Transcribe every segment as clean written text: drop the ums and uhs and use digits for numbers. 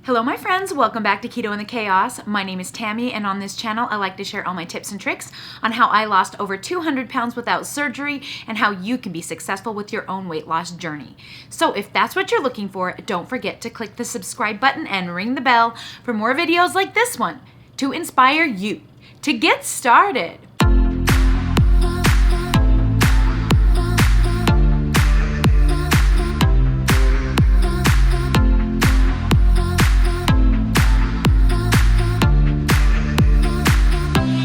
Hello my friends, welcome back to Keto in the Chaos. My name is Tammy, and on this channel I like to share all my tips and tricks on how I lost over 200 pounds without surgery and how you can be successful with your own weight loss journey. So if that's what you're looking for, don't forget to click the subscribe button and ring the bell for more videos like this one to inspire you to get started.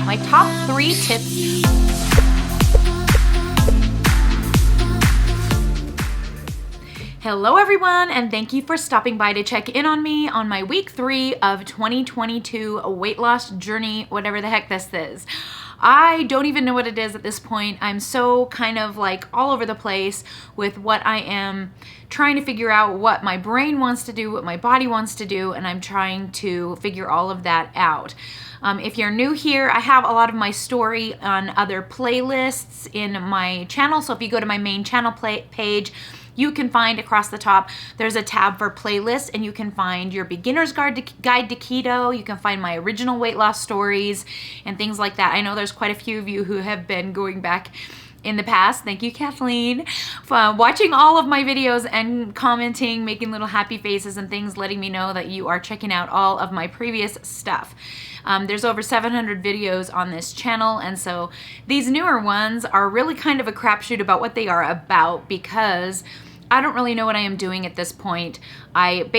My top 3 tips. Hello everyone, and thank you for stopping by to check in on me on my week 3 of 2022 weight loss journey, whatever the heck this is. I don't even know what it is at this point. I'm so kind of like all over the place with what I am trying to figure out, what my brain wants to do, what my body wants to do, and I'm trying to figure all of that out. If you're new here, I have a lot of my story on other playlists in my channel. So if you go to my main channel page, you can find across the top, there's a tab for playlists, and you can find your beginner's guide to keto. You can find my original weight loss stories and things like that. I know there's quite a few of you who have been going back in the past. Thank you, Kathleen, for watching all of my videos and commenting, making little happy faces and things, letting me know that you are checking out all of my previous stuff. There's over 700 videos on this channel, and so these newer ones are really kind of a crapshoot about what they are about, because I don't really know what I am doing at this point. I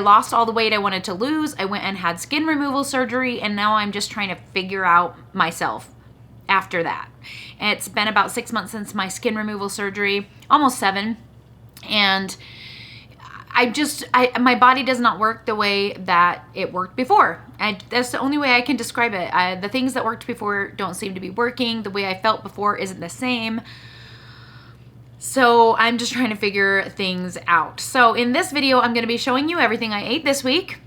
lost all the weight I wanted to lose. I went and had skin removal surgery, and now I'm just trying to figure out myself after that. It's been about 6 months since my skin removal surgery, almost 7, and my body does not work the way that it worked before. That's the only way I can describe it. The things that worked before don't seem to be working. The way I felt before isn't the same. So I'm just trying to figure things out. So in this video, I'm going to be showing you everything I ate this week.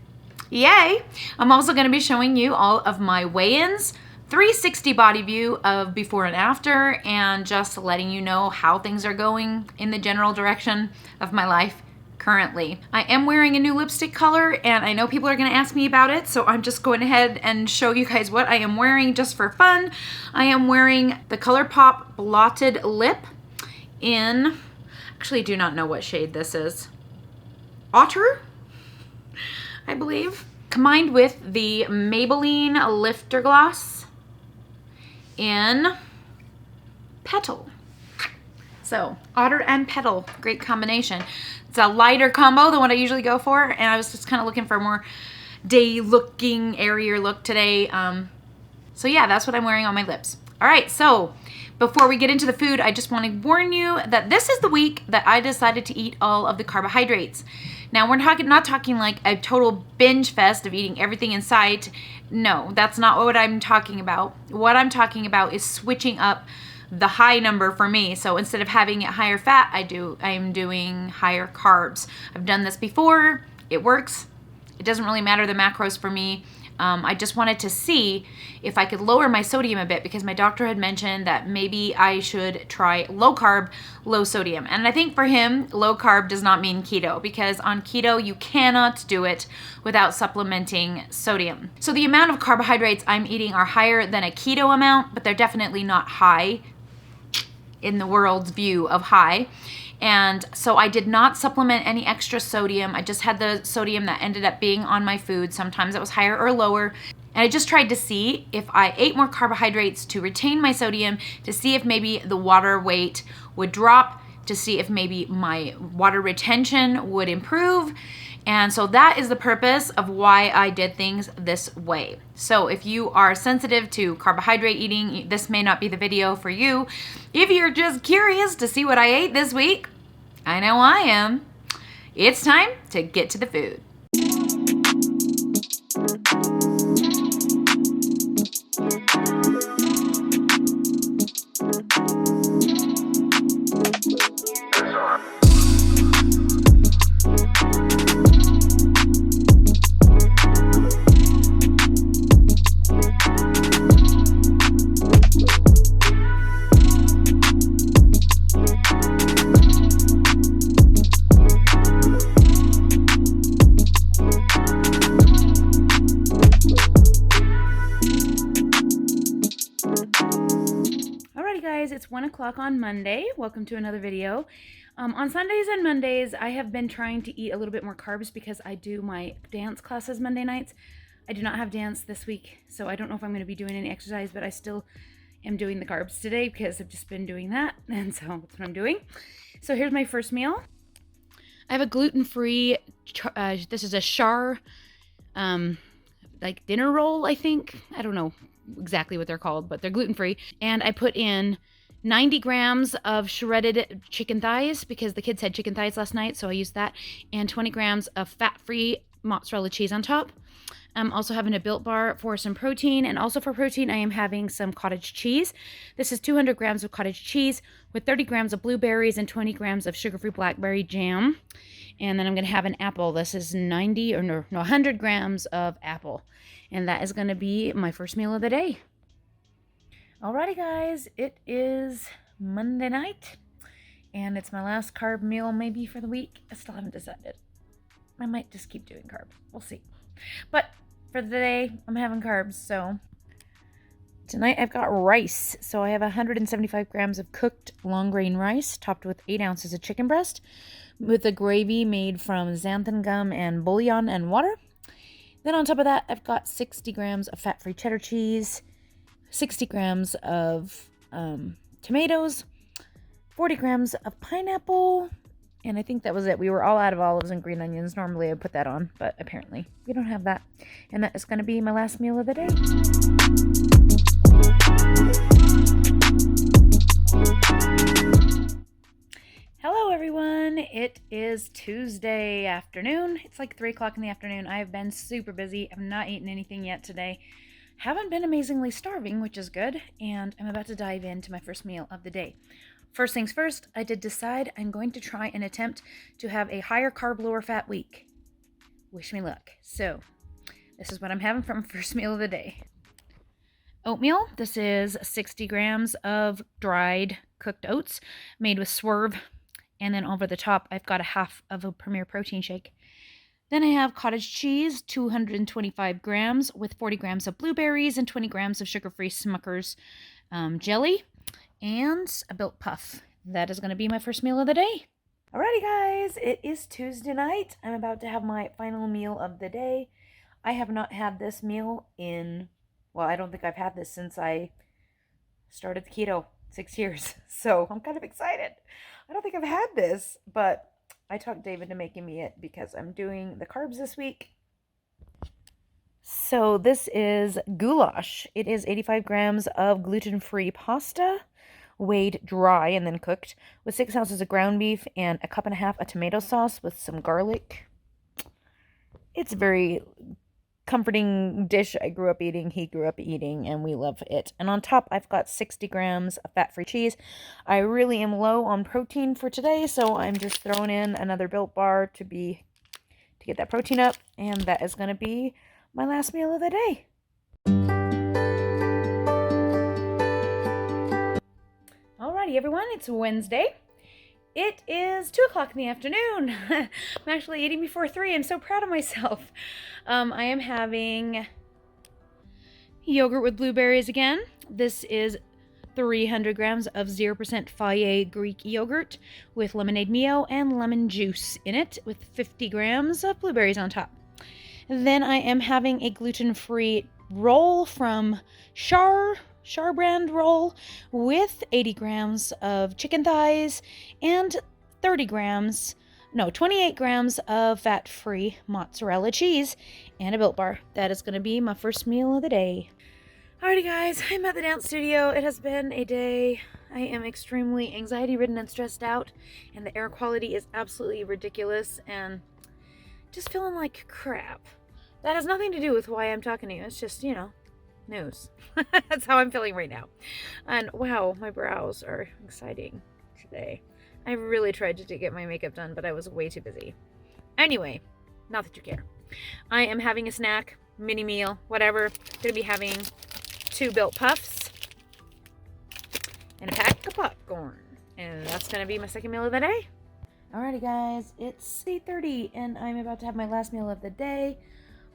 Yay! I'm also going to be showing you all of my weigh-ins, 360 body view of before and after, and just letting you know how things are going in the general direction of my life currently. I am wearing a new lipstick color, and I know people are going to ask me about it, so I'm just going ahead and show you guys what I am wearing just for fun. I am wearing the ColourPop Blotted Lip in, actually do not know what shade this is, Otter, I believe, combined with the Maybelline Lifter Gloss in Petal. So Otter and Petal, great combination. It's a lighter combo than what I usually go for, and I was just kind of looking for a more day looking, airier look today. So yeah, that's what I'm wearing on my lips. All right, so before we get into the food, I just want to warn you that this is the week that I decided to eat all of the carbohydrates. Now, we're not talking like a total binge fest of eating everything in sight. No, that's not what I'm talking about. What I'm talking about is switching up the high number for me. So instead of having it higher fat, I'm doing higher carbs. I've done this before. It works. It doesn't really matter the macros for me. I just wanted to see if I could lower my sodium a bit, because my doctor had mentioned that maybe I should try low carb, low sodium. And I think for him, low carb does not mean keto, because on keto, you cannot do it without supplementing sodium. So the amount of carbohydrates I'm eating are higher than a keto amount, but they're definitely not high in the world's view of high. And so I did not supplement any extra sodium. I just had the sodium that ended up being on my food. Sometimes it was higher or lower. And I just tried to see if I ate more carbohydrates to retain my sodium, to see if maybe the water weight would drop, to see if maybe my water retention would improve. And so that is the purpose of why I did things this way. So if you are sensitive to carbohydrate eating, this may not be the video for you. If you're just curious to see what I ate this week, I know I am. It's time to get to the food. it's 1 o'clock on Monday. Welcome to another video. On Sundays and Mondays, I have been trying to eat a little bit more carbs because I do my dance classes Monday nights. I do not have dance this week, so I don't know if I'm going to be doing any exercise, but I still am doing the carbs today because I've just been doing that, and so that's what I'm doing. So here's my first meal. I have a gluten-free, this is a char, like dinner roll, I think. I don't know exactly what they're called, but they're gluten-free. And I put in 90 grams of shredded chicken thighs because the kids had chicken thighs last night, so I used that, and 20 grams of fat-free mozzarella cheese on top. I'm also having a Built Bar for some protein, and also for protein I am having some cottage cheese. This is 200 grams of cottage cheese with 30 grams of blueberries and 20 grams of sugar-free blackberry jam. And then I'm going to have an apple. This is 100 grams of apple. And that is going to be my first meal of the day. Alrighty guys, it is Monday night. And it's my last carb meal maybe for the week. I still haven't decided. I might just keep doing carb. We'll see. But for the day, I'm having carbs, so tonight I've got rice. So I have 175 grams of cooked long grain rice topped with 8 ounces of chicken breast with a gravy made from xanthan gum and bouillon and water. Then on top of that, I've got 60 grams of fat-free cheddar cheese, 60 grams of tomatoes, 40 grams of pineapple, and I think that was it. We were all out of olives and green onions. Normally I would put that on, but apparently we don't have that. And that is going to be my last meal of the day. Hello everyone. It is Tuesday afternoon. It's like 3 o'clock in the afternoon. I have been super busy. I've not eaten anything yet today. Haven't been amazingly starving, which is good. And I'm about to dive into my first meal of the day. First things first, I did decide I'm going to try and attempt to have a higher carb, lower fat week. Wish me luck. So, this is what I'm having for my first meal of the day. Oatmeal. This is 60 grams of dried cooked oats made with Swerve. And then over the top, I've got a half of a Premier Protein shake. Then I have cottage cheese, 225 grams with 40 grams of blueberries and 20 grams of sugar-free Smucker's jelly. And a Built Puff. That is going to be my first meal of the day. Alrighty guys, it is Tuesday night. I'm about to have my final meal of the day. I have not had this meal in, well, I don't think I've had this since I started the keto 6 years. So I'm kind of excited. I don't think I've had this, but I talked David into making me it because I'm doing the carbs this week. So this is goulash. It is 85 grams of gluten-free pasta, weighed dry and then cooked, with 6 ounces of ground beef and a cup and a half of tomato sauce with some garlic. It's a very comforting dish I grew up eating, he grew up eating, and we love it. And on top, I've got 60 grams of fat-free cheese. I really am low on protein for today, so I'm just throwing in another Built Bar to get that protein up, and that is going to be my last meal of the day. Alrighty everyone, it's Wednesday. It is 2 o'clock in the afternoon. I'm actually eating before 3. I'm so proud of myself. I am having yogurt with blueberries again. This is 300 grams of 0% Fage Greek yogurt with lemonade mio and lemon juice in it with 50 grams of blueberries on top. Then I am having a gluten-free roll from Char brand roll with 80 grams of chicken thighs and 28 grams of fat-free mozzarella cheese and a Built Bar. That is going to be my first meal of the day. Alrighty guys, I'm at the dance studio. It has been a day. I am extremely anxiety-ridden and stressed out, and the air quality is absolutely ridiculous and just feeling like crap. That has nothing to do with why I'm talking to you. It's just, news. That's how I'm feeling right now. And wow, my brows are exciting today. I really tried to get my makeup done, but I was way too busy. Anyway, not that you care. I am having a snack, mini meal, whatever. Gonna be having 2 Built Puffs and a pack of popcorn. And that's gonna be my second meal of the day. Alrighty guys, it's 8:30 and I'm about to have my last meal of the day.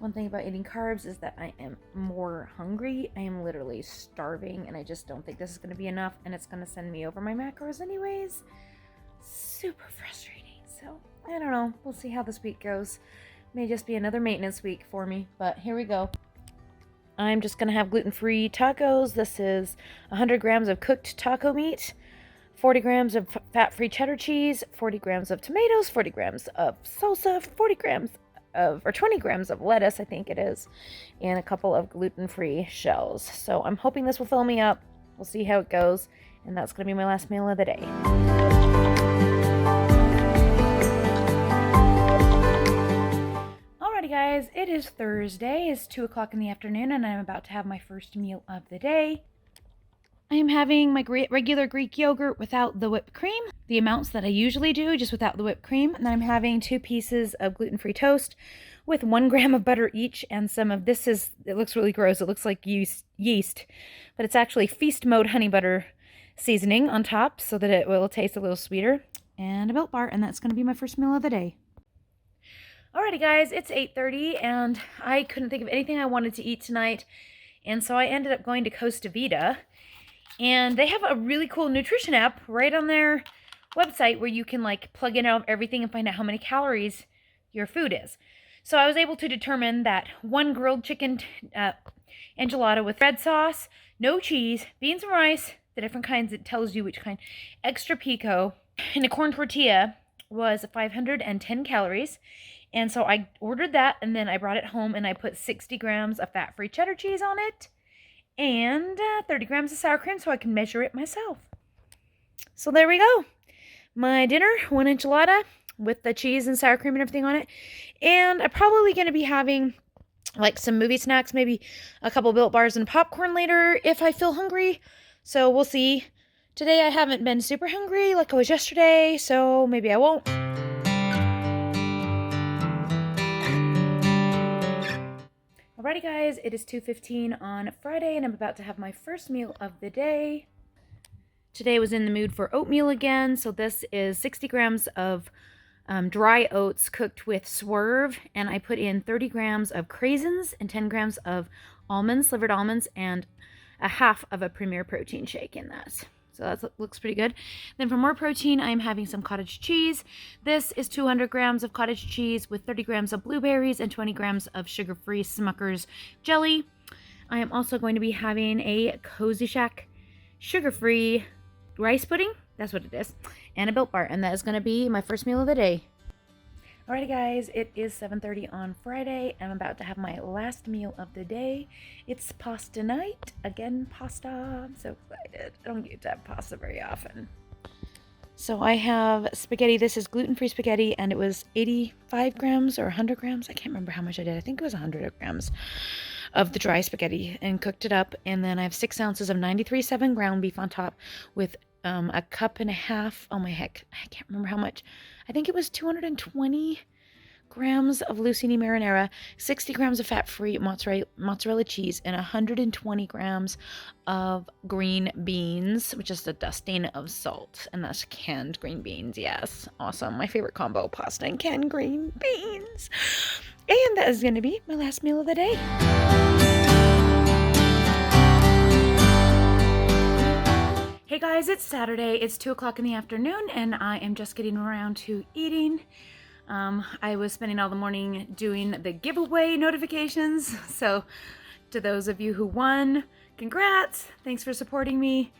One thing about eating carbs is that I am more hungry. I am literally starving, and I just don't think this is going to be enough, and it's going to send me over my macros anyways. Super frustrating. So, I don't know. We'll see how this week goes. May just be another maintenance week for me, but here we go. I'm just going to have gluten-free tacos. This is 100 grams of cooked taco meat, 40 grams of fat-free cheddar cheese, 40 grams of tomatoes, 40 grams of salsa, 20 grams of lettuce, I think it is, and a couple of gluten-free shells. So I'm hoping this will fill me up. We'll see how it goes, and that's going to be my last meal of the day. Alrighty guys, it is Thursday. It's 2 o'clock in the afternoon, and I'm about to have my first meal of the day. I am having my regular Greek yogurt without the whipped cream, the amounts that I usually do, just without the whipped cream. And then I'm having 2 pieces of gluten-free toast with 1 gram of butter each, and some of this it looks really gross. It looks like yeast, but it's actually feast mode honey butter seasoning on top so that it will taste a little sweeter, and a Built Bar, and that's going to be my first meal of the day. Alrighty guys, it's 8:30, and I couldn't think of anything I wanted to eat tonight, and so I ended up going to Costa Vida. And they have a really cool nutrition app right on their website where you can like plug in everything and find out how many calories your food is. So I was able to determine that 1 grilled chicken enchilada with red sauce, no cheese, beans and rice, the different kinds, it tells you which kind, extra pico, and a corn tortilla was 510 calories. And so I ordered that, and then I brought it home and I put 60 grams of fat-free cheddar cheese on it, and 30 grams of sour cream so I can measure it myself. So there we go. My dinner, 1 enchilada with the cheese and sour cream and everything on it. And I'm probably going to be having like some movie snacks, maybe a couple Built Bars and popcorn later if I feel hungry. So we'll see. Today I haven't been super hungry like I was yesterday, so maybe I won't. Alrighty guys, it is 2:15 on Friday, and I'm about to have my first meal of the day. Today I was in the mood for oatmeal again, so this is 60 grams of dry oats cooked with Swerve, and I put in 30 grams of craisins and 10 grams of almonds, slivered almonds, and a half of a Premier protein shake in that. So that looks pretty good. Then for more protein, I'm having some cottage cheese. This is 200 grams of cottage cheese with 30 grams of blueberries and 20 grams of sugar-free Smucker's jelly. I am also going to be having a Cozy Shack sugar-free rice pudding. That's what it is. And a Built Bar. And that is going to be my first meal of the day. Alrighty guys, it is 7:30 on Friday. I'm about to have my last meal of the day. It's pasta night. Again, pasta. I'm so excited. I don't get to have pasta very often. So I have spaghetti. This is gluten-free spaghetti, and it was 85 grams or 100 grams. I can't remember how much I did. I think it was 100 grams of the dry spaghetti, and cooked it up. And then I have 6 ounces of 93.7 ground beef on top with a cup and a half. Oh my heck, I can't remember how much. I think it was 220 grams of Lucini marinara, 60 grams of fat-free mozzarella cheese, and 120 grams of green beans, which is a dusting of salt. And that's canned green beans. Yes, awesome. My favorite combo, pasta and canned green beans. And that is going to be my last meal of the day. Hey guys, it's Saturday. It's 2 o'clock in the afternoon, and I am just getting around to eating. I was spending all the morning doing the giveaway notifications. So to those of you who won, congrats. Thanks for supporting me,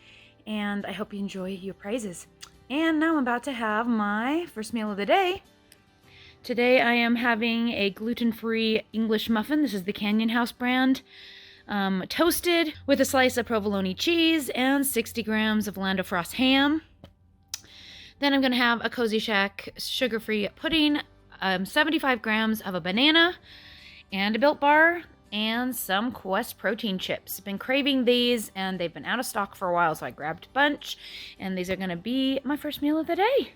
and I hope you enjoy your prizes. And now I'm about to have my first meal of the day. Today I am having a gluten-free English muffin. This is the Canyon House brand. Toasted with a slice of provolone cheese and 60 grams of Lando Frost ham. Then I'm going to have a Cozy Shack sugar-free pudding, 75 grams of a banana, and a Built Bar, and some Quest protein chips. I've been craving these, and they've been out of stock for a while, so I grabbed a bunch, and these are going to be my first meal of the day.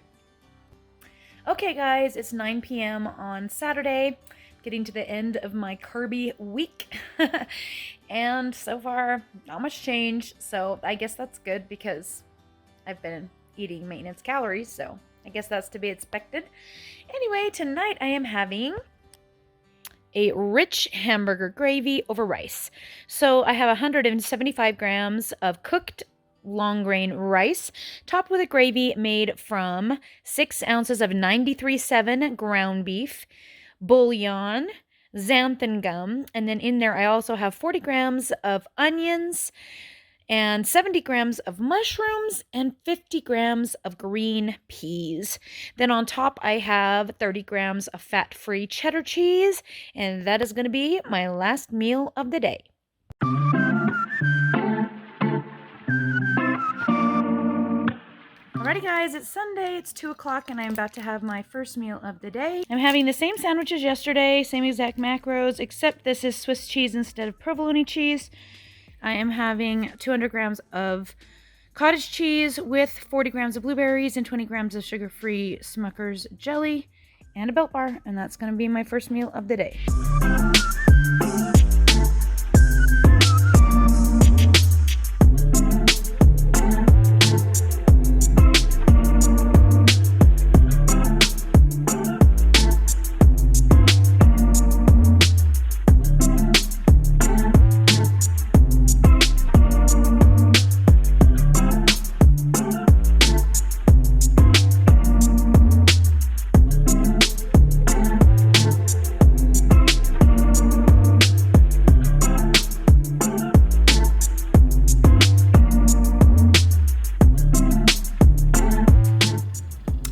Okay, guys, it's 9 p.m. on Saturday. Getting to the end of my CARBY week, and so far not much change, so I guess that's good because I've been eating maintenance calories, so I guess that's to be expected. Anyway, tonight I am having a rich hamburger gravy over rice. So I have 175 grams of cooked long grain rice, topped with a gravy made from 6 ounces of 93.7 ground beef, bouillon, xanthan gum, and then in there I also have 40 grams of onions and 70 grams of mushrooms and 50 grams of green peas. Then on top I have 30 grams of fat-free cheddar cheese, and that is going to be my last meal of the day. Alrighty guys, it's Sunday, it's 2 o'clock, and I'm about to have my first meal of the day. I'm having the same sandwich as yesterday, same exact macros, except this is Swiss cheese instead of provolone cheese. I am having 200 grams of cottage cheese with 40 grams of blueberries and 20 grams of sugar-free Smucker's jelly and a Built Bar, and that's going to be my first meal of the day.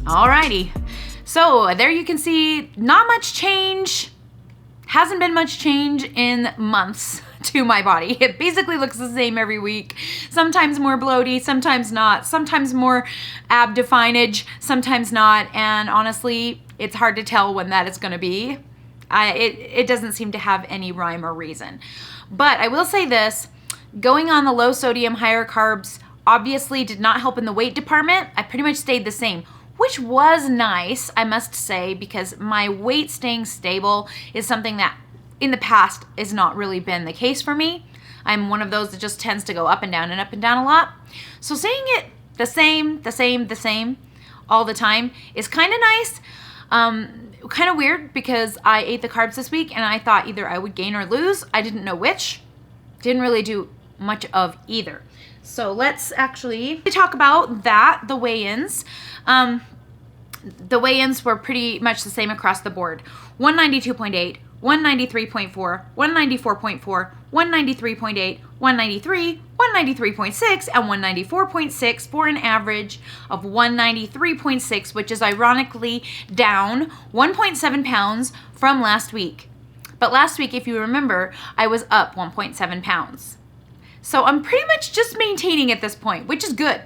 Alrighty, so there you can see not much change, hasn't been much change in months to my body. It basically looks the same every week, sometimes more bloaty, sometimes not, sometimes more ab definage, sometimes not, and honestly, it's hard to tell when that is going to be. It doesn't seem to have any rhyme or reason. But I will say this, going on the low sodium, higher carbs obviously did not help in the weight department. I pretty much stayed the same, which was nice, I must say, because my weight staying stable is something that in the past has not really been the case for me. I'm one of those that just tends to go up and down a lot. So saying it the same all the time is kind of nice. Kind of weird because I ate the carbs this week and I thought either I would gain or lose. I didn't know which. Didn't really do much of either. So let's actually talk about that, the weigh-ins. The weigh-ins were pretty much the same across the board. 192.8, 193.4, 194.4, 193.8, 193, 193.6, and 194.6 for an average of 193.6, which is ironically down 1.7 pounds from last week. But last week, if you remember, I was up 1.7 pounds. So I'm pretty much just maintaining at this point, which is good.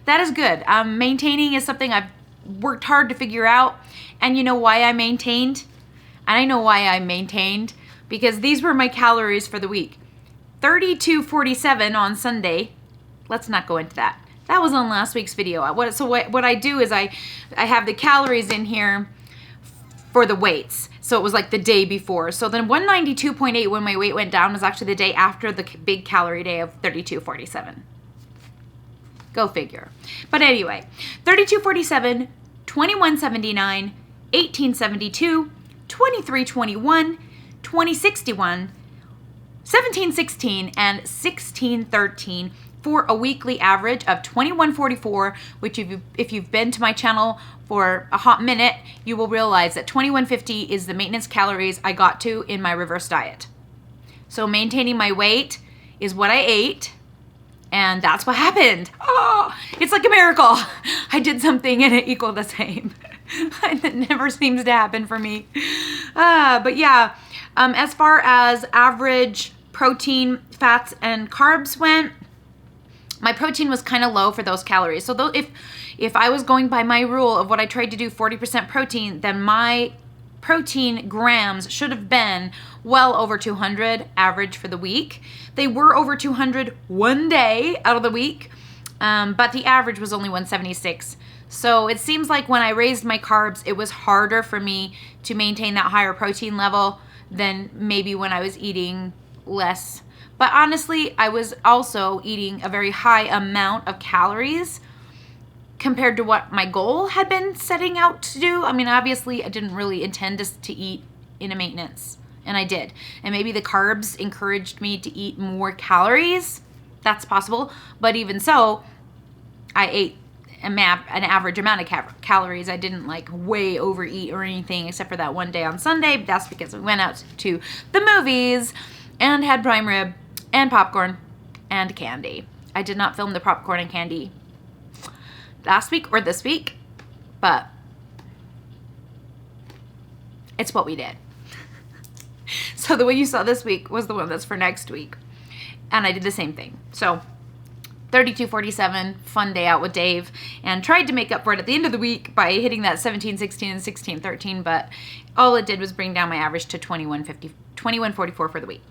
That is good. Maintaining is something I've worked hard to figure out. And you know why I maintained? And I know why I maintained, because these were my calories for the week. 32.47 on Sunday. Let's not go into that. That was on last week's video. What I do is I have the calories in here for the weights. So it was like the day before. So then 192.8 when my weight went down was actually the day after the big calorie day of 32.47. Go figure. But anyway, 32.47, 21.79, 18.72, 23.21, 20.61, 17.16, and 16.13 for a weekly average of 21.44, which if you've been to my channel for a hot minute, you will realize that 21.50 is the maintenance calories I got to in my reverse diet. So maintaining my weight is what I ate, and that's what happened. Oh, it's like a miracle. I did something and it equaled the same. It never seems to happen for me. But yeah, as far as average protein, fats, and carbs went, my protein was kind of low for those calories. So if I was going by my rule of what I tried to do, 40% protein, then my protein grams should have been well over 200 average for the week. They were over 200 one day out of the week, but the average was only 176. So it seems like when I raised my carbs, it was harder for me to maintain that higher protein level than maybe when I was eating less. But honestly, I was also eating a very high amount of calories compared to what my goal had been setting out to do. I mean, obviously, I didn't really intend to eat in a maintenance and I did. And maybe the carbs encouraged me to eat more calories. That's possible. But even so, I ate an average amount of calories. I didn't like way overeat or anything except for that one day on Sunday. That's because we went out to the movies and had prime rib and popcorn and candy. I did not film the popcorn and candy last week or this week, but it's what we did. So the one you saw this week was the one that's for next week. And I did the same thing. So 32:47, fun day out with Dave, and tried to make up for it at the end of the week by hitting that 17:16 and 16:13, but all it did was bring down my average to 21:44 for the week.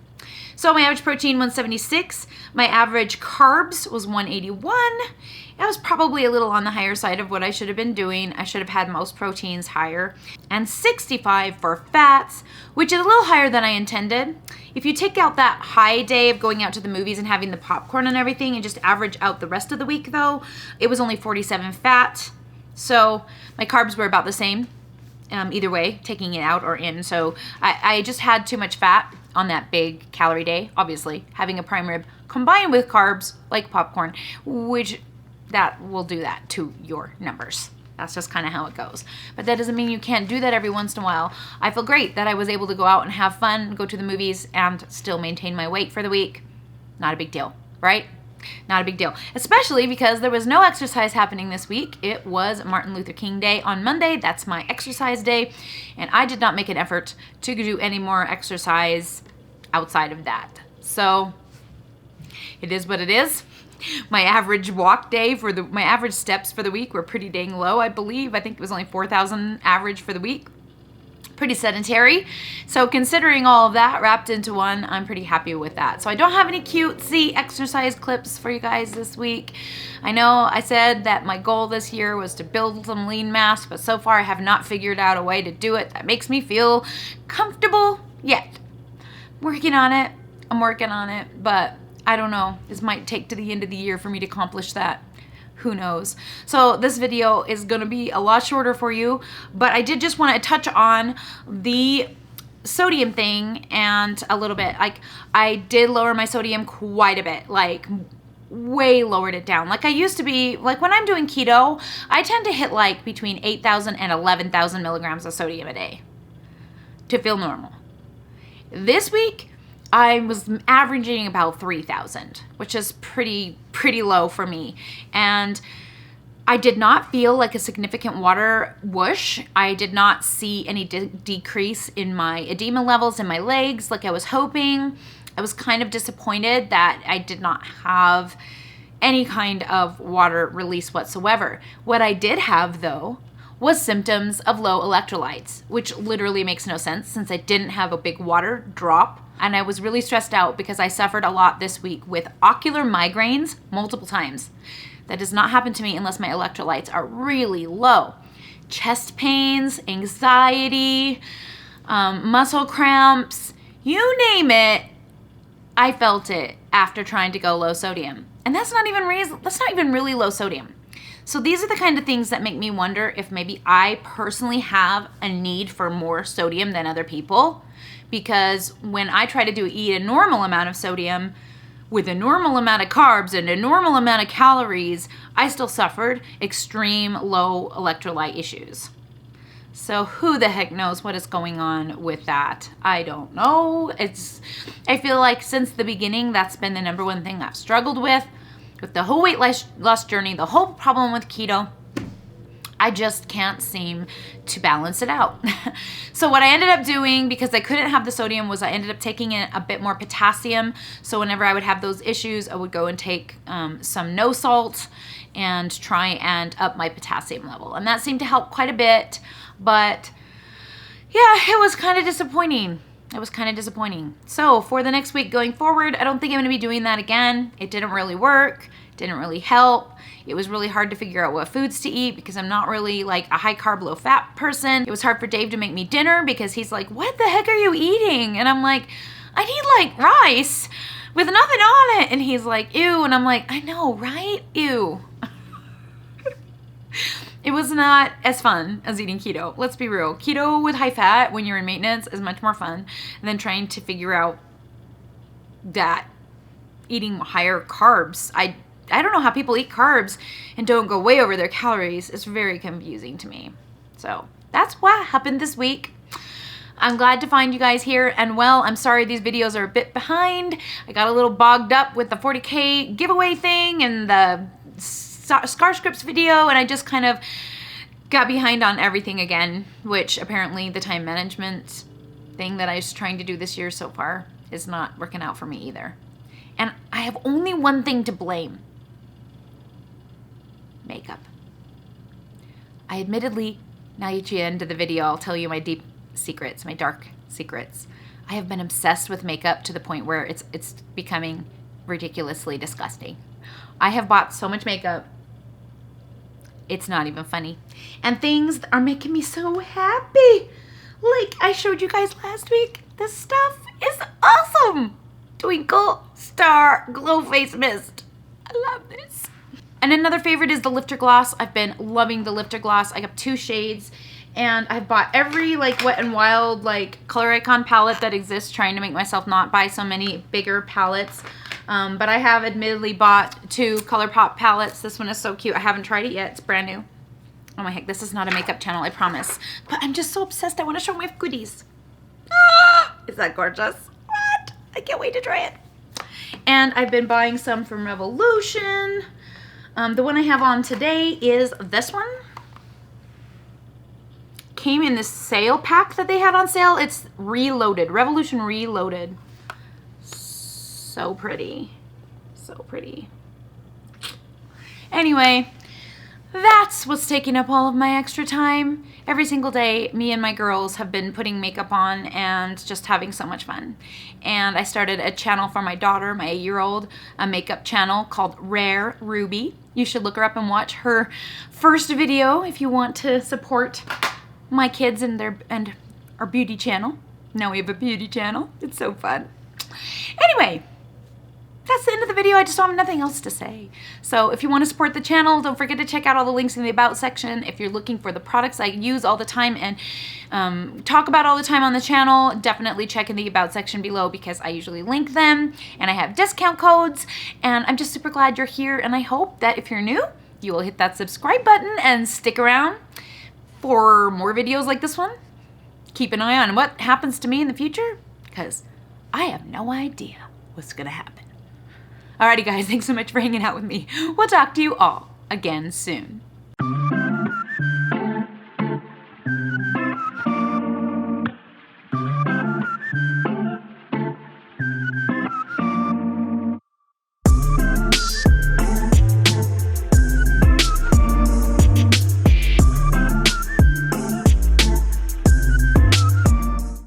So my average protein, 176. My average carbs was 181. That was probably a little on the higher side of what I should have been doing. I should have had most proteins higher. And 65 for fats, which is a little higher than I intended. If you take out that high day of going out to the movies and having the popcorn and everything and just average out the rest of the week though, it was only 47 fat. So my carbs were about the same. Either way, taking it out or in. So I just had too much fat on that big calorie day, obviously. Having a prime rib combined with carbs like popcorn, which that will do that to your numbers. That's just kind of how it goes. But that doesn't mean you can't do that every once in a while. I feel great that I was able to go out and have fun, go to the movies, and still maintain my weight for the week. Not a big deal, right? Not a big deal, especially because there was no exercise happening this week. It was Martin Luther King Day on Monday. That's my exercise day, and I did not make an effort to do any more exercise outside of that. So it is what it is. My average walk day my average steps for the week were pretty dang low, I believe. I think it was only 4,000 average for the week. Pretty sedentary. So considering all of that wrapped into one, I'm pretty happy with that. So I don't have any cutesy exercise clips for you guys this week. I know I said that my goal this year was to build some lean mass, but so far I have not figured out a way to do it that makes me feel comfortable yet. Working on it. I'm working on it, but I don't know. This might take to the end of the year for me to accomplish that. Who knows? So this video is going to be a lot shorter for you, but I did just want to touch on the sodium thing and a little bit. Like, I did lower my sodium quite a bit, like way lowered it down. Like I used to be, like when I'm doing keto, I tend to hit like between 8,000 and 11,000 milligrams of sodium a day to feel normal. This week, I was averaging about 3,000, which is pretty low for me. And I did not feel like a significant water whoosh. I did not see any decrease in my edema levels in my legs like I was hoping. I was kind of disappointed that I did not have any kind of water release whatsoever. What I did have, though, was symptoms of low electrolytes, which literally makes no sense since I didn't have a big water drop. And I was really stressed out because I suffered a lot this week with ocular migraines multiple times. That does not happen to me unless my electrolytes are really low. Chest pains, anxiety, muscle cramps, you name it, I felt it after trying to go low sodium. And that's not even really low sodium. So these are the kind of things that make me wonder if maybe I personally have a need for more sodium than other people. Because when I try to eat a normal amount of sodium with a normal amount of carbs and a normal amount of calories, I still suffered extreme low electrolyte issues. So who the heck knows what is going on with that? I don't know. I feel like since the beginning, that's been the number one thing I've struggled with the whole weight loss journey, the whole problem with keto. I just can't seem to balance it out. So what I ended up doing, because I couldn't have the sodium, was I ended up taking in a bit more potassium. So whenever I would have those issues, I would go and take some no salt and try and up my potassium level. And that seemed to help quite a bit. But yeah, it was kind of disappointing. So for the next week going forward, I don't think I'm going to be doing that again. It didn't really work. Didn't really help. It was really hard to figure out what foods to eat because I'm not really like a high carb, low fat person. It was hard for Dave to make me dinner because he's like, what the heck are you eating? And I'm like, I need like rice with nothing on it. And he's like, ew. And I'm like, I know, right? Ew. It was not as fun as eating keto. Let's be real. Keto with high fat when you're in maintenance is much more fun than trying to figure out that eating higher carbs. I don't know how people eat carbs and don't go way over their calories. It's very confusing to me. So that's what happened this week. I'm glad to find you guys here, and well, I'm sorry these videos are a bit behind. I got a little bogged up with the 40K giveaway thing and the Scar Scripts video, and I just kind of got behind on everything again, which apparently the time management thing that I was trying to do this year so far is not working out for me either. And I have only one thing to blame. Makeup. I admittedly, now that you end of the video, I'll tell you my deep secrets, my dark secrets. I have been obsessed with makeup to the point where it's becoming ridiculously disgusting. I have bought so much makeup, it's not even funny. And things are making me so happy. Like I showed you guys last week, this stuff is awesome. Twinkle Star Glow Face Mist. I love this. And another favorite is the Lifter Gloss. I've been loving the Lifter Gloss. I have 2 shades. And I've bought every like Wet n Wild like color icon palette that exists, trying to make myself not buy so many bigger palettes. But I have admittedly bought 2 ColourPop palettes. This one is so cute. I haven't tried it yet. It's brand new. Oh my heck, this is not a makeup channel, I promise. But I'm just so obsessed. I want to show my goodies. Ah, is that gorgeous? What? I can't wait to try it. And I've been buying some from Revolution. The one I have on today is this one. Came in this sale pack that they had on sale. It's Reloaded, Revolution Reloaded. So pretty, so pretty. Anyway, that's what's taking up all of my extra time. Every single day, me and my girls have been putting makeup on and just having so much fun. And I started a channel for my daughter, my 8-year-old, a makeup channel called Rare Ruby. You should look her up and watch her first video if you want to support my kids and our beauty channel. Now we have a beauty channel. It's so fun. Anyway, that's the end of the video. I just don't have nothing else to say. So if you want to support the channel, don't forget to check out all the links in the About section. If you're looking for the products I use all the time and talk about all the time on the channel, definitely check in the About section below because I usually link them and I have discount codes. And I'm just super glad you're here, and I hope that if you're new, you will hit that subscribe button and stick around for more videos like this one. Keep an eye on what happens to me in the future because I have no idea what's gonna happen. Alrighty guys, thanks so much for hanging out with me. We'll talk to you all again soon.